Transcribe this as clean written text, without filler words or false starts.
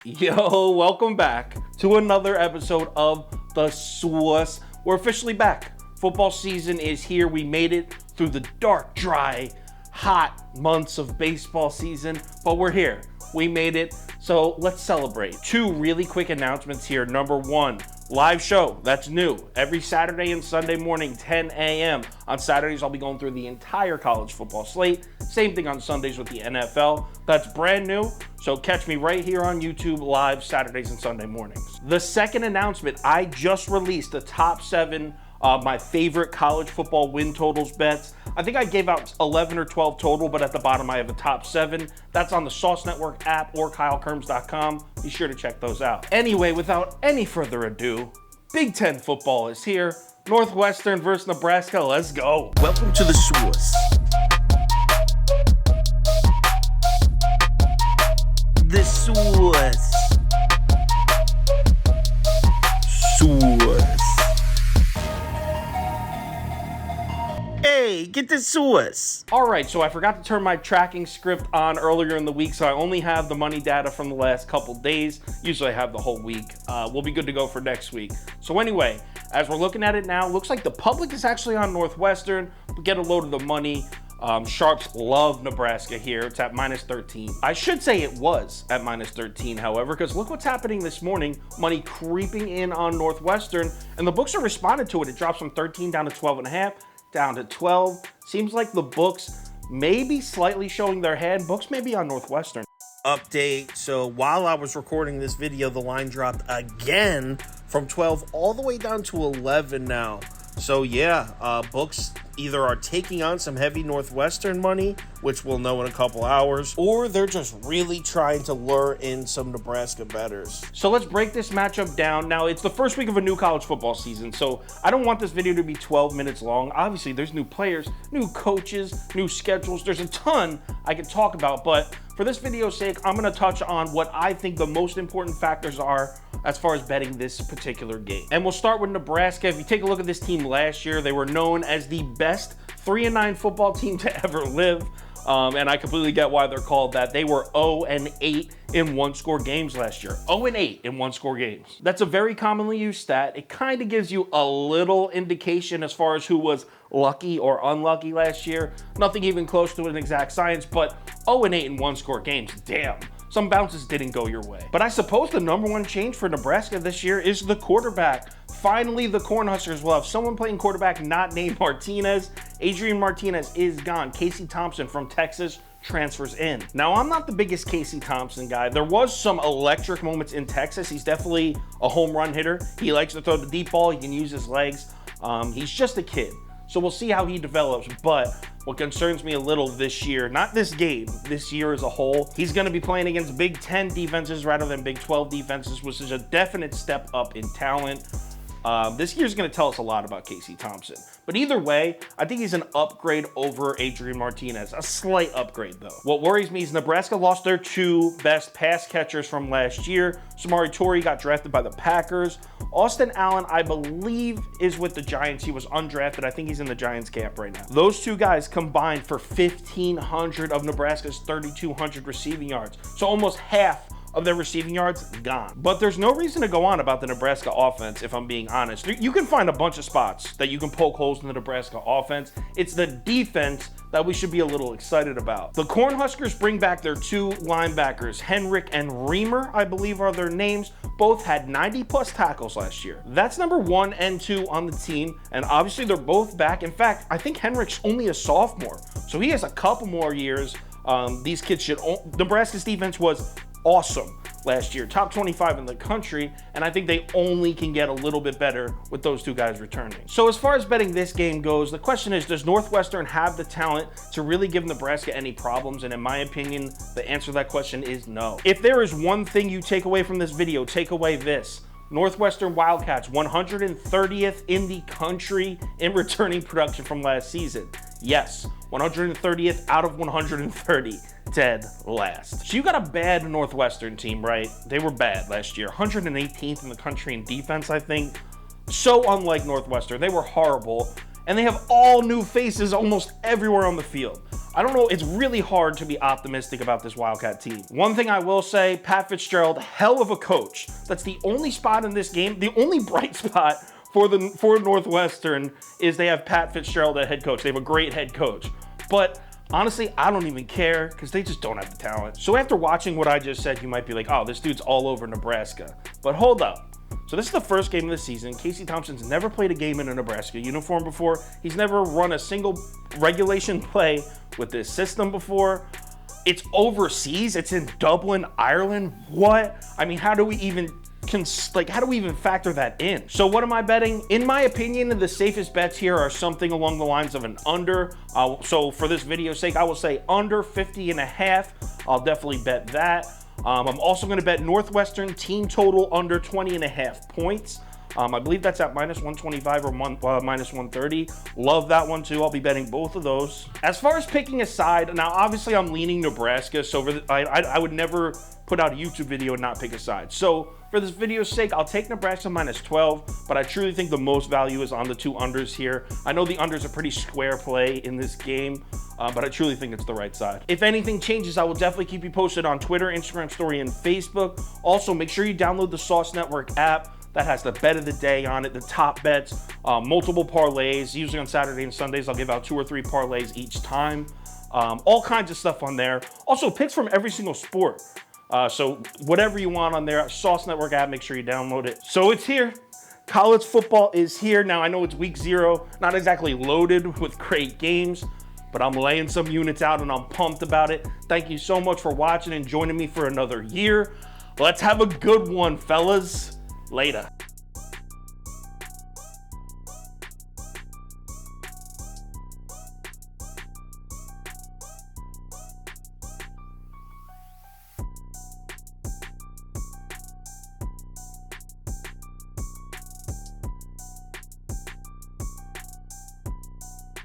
Yo, welcome back to another episode of The Sauce. We're officially back. Football season is here. We made it through the dark, dry, hot months of baseball season, but we're here. We made it, so let's celebrate. Two really quick announcements here. Number one, live show, that's new. Every Saturday and Sunday morning, 10 a.m. On Saturdays, I'll be going through the entire college football slate. Same thing on Sundays with the NFL. That's brand new, so catch me right here on YouTube live Saturdays and Sunday mornings. The second announcement, I just released the top 7 my favorite college football win totals bets. I think I gave out 11 or 12 total, but at the bottom I have the top 7. That's on the Sauce Network app or KyleKirms.com. Be sure to check those out. Anyway, without any further ado, Big Ten football is here. Northwestern versus Nebraska. Let's go. Welcome to the Sauce. The Sauce. Sauce. Hey, get the sauce. All right, so I forgot to turn my tracking script on earlier in the week, so I only have the money data from the last couple days. Usually I have the whole week. We'll be good to go for next week. So anyway, as we're looking at it now, looks like the public is actually on Northwestern. We get a load of the money. Sharps love Nebraska here. It's at minus 13. I should say it was at minus 13, however, because look what's happening this morning. Money creeping in on Northwestern, and the books are responding to it. It drops from 13 down to 12.5. Down to 12. Seems like the books may be slightly showing their hand. Books may be on Northwestern. Update. So while I was recording this video, the line dropped again from 12 all the way down to 11 now. So yeah, books either are taking on some heavy Northwestern money, which we'll know in a couple hours, or they're just really trying to lure in some Nebraska bettors. So let's break this matchup down. Now, it's the first week of a new college football season, so I don't want this video to be 12 minutes long. Obviously, there's new players, new coaches, new schedules. There's a ton I could talk about, but for this video's sake, I'm going to touch on what I think the most important factors are as far as betting this particular game. And we'll start with Nebraska. If you take a look at this team last year, they were known as the best 3-9 football team to ever live. And I completely get why they're called that. They were 0-8 in one-score games last year. 0-8 in one-score games. That's a very commonly used stat. It kind of gives you a little indication as far as who was lucky or unlucky last year. Nothing even close to an exact science, but 0-8 in one-score games. Damn. Some bounces didn't go your way. But I suppose the number one change for Nebraska this year is the quarterback. Finally, the Cornhuskers will have someone playing quarterback not named Martinez. Adrian Martinez is gone. Casey Thompson from Texas transfers in. Now, I'm not the biggest Casey Thompson guy. There was some electric moments in Texas. He's definitely a home run hitter. He likes to throw the deep ball. He can use his legs. He's just a kid. So we'll see how he develops, but what concerns me a little this year, not this game, this year as a whole, he's going to be playing against Big Ten defenses rather than Big 12 defenses, which is a definite step up in talent. This year's going to tell us a lot about Casey Thompson. But either way, I think he's an upgrade over Adrian Martinez. A slight upgrade, though. What worries me is Nebraska lost their 2 best pass catchers from last year. Samari Torrey got drafted by the Packers. Austin Allen, I believe, is with the Giants. He was undrafted. I think he's in the Giants camp right now. Those 2 guys combined for 1,500 of Nebraska's 3,200 receiving yards. So almost half of their receiving yards gone. But there's no reason to go on about the Nebraska offense, if I'm being honest. You can find a bunch of spots that you can poke holes in the Nebraska offense. It's the defense that we should be a little excited about. The Cornhuskers bring back their 2 linebackers, Henrik and Reamer, I believe are their names. Both had 90-plus tackles last year. That's number 1 and 2 on the team, and obviously they're both back. In fact, I think Henrik's only a sophomore, so he has a couple more years. These kids should... Nebraska's defense was awesome last year, top 25 in the country, and I think they only can get a little bit better with those 2 guys returning. So as far as betting this game goes, the question is, does Northwestern have the talent to really give Nebraska any problems? And in my opinion, the answer to that question is no. If there is one thing you take away from this video, take away this. Northwestern Wildcats, 130th in the country in returning production from last season. Yes, 130th out of 130. Dead last. So you got a bad Northwestern team, right? They were bad last year. 118th in the country in defense, I think. So unlike Northwestern. They were horrible. and they have all new faces almost everywhere on the field. I don't know, it's really hard to be optimistic about this Wildcat team. One thing I will say, Pat Fitzgerald, hell of a coach. That's the only spot in this game, the only bright spot for Northwestern is they have Pat Fitzgerald at head coach. They have a great head coach. But honestly, I don't even care because they just don't have the talent. So after watching what I just said, you might be like, oh, this dude's all over Nebraska. But hold up. So this is the first game of the season. Casey Thompson's never played a game in a Nebraska uniform before. He's never run a single regulation play with this system before. It's overseas. It's in Dublin, Ireland. What? I mean, how do we even factor that in? So what am I betting? In my opinion, the safest bets here are something along the lines of an under. So for this video's sake, I will say under 50.5. I'll definitely bet that. I'm also going to bet Northwestern team total under 20.5 points. I believe that's at minus 125 or minus 130. Love that one too. I'll be betting both of those. As far as picking a side, now obviously I'm leaning Nebraska, so I would never put out a YouTube video and not pick a side. So for this video's sake, I'll take Nebraska minus 12, but I truly think the most value is on the two unders here. I know the unders are pretty square play in this game, but I truly think it's the right side. If anything changes, I will definitely keep you posted on Twitter, Instagram story, and Facebook. Also, make sure you download the Sauce Network app. That has the bet of the day on it, the top bets, multiple parlays. Usually on Saturday and Sundays, I'll give out 2 or 3 parlays each time. All kinds of stuff on there. Also, picks from every single sport. So whatever you want on there, Sauce Network app, make sure you download it. So it's here. College football is here. Now, I know it's week 0, not exactly loaded with great games, but I'm laying some units out and I'm pumped about it. Thank you so much for watching and joining me for another year. Let's have a good one, fellas. Later.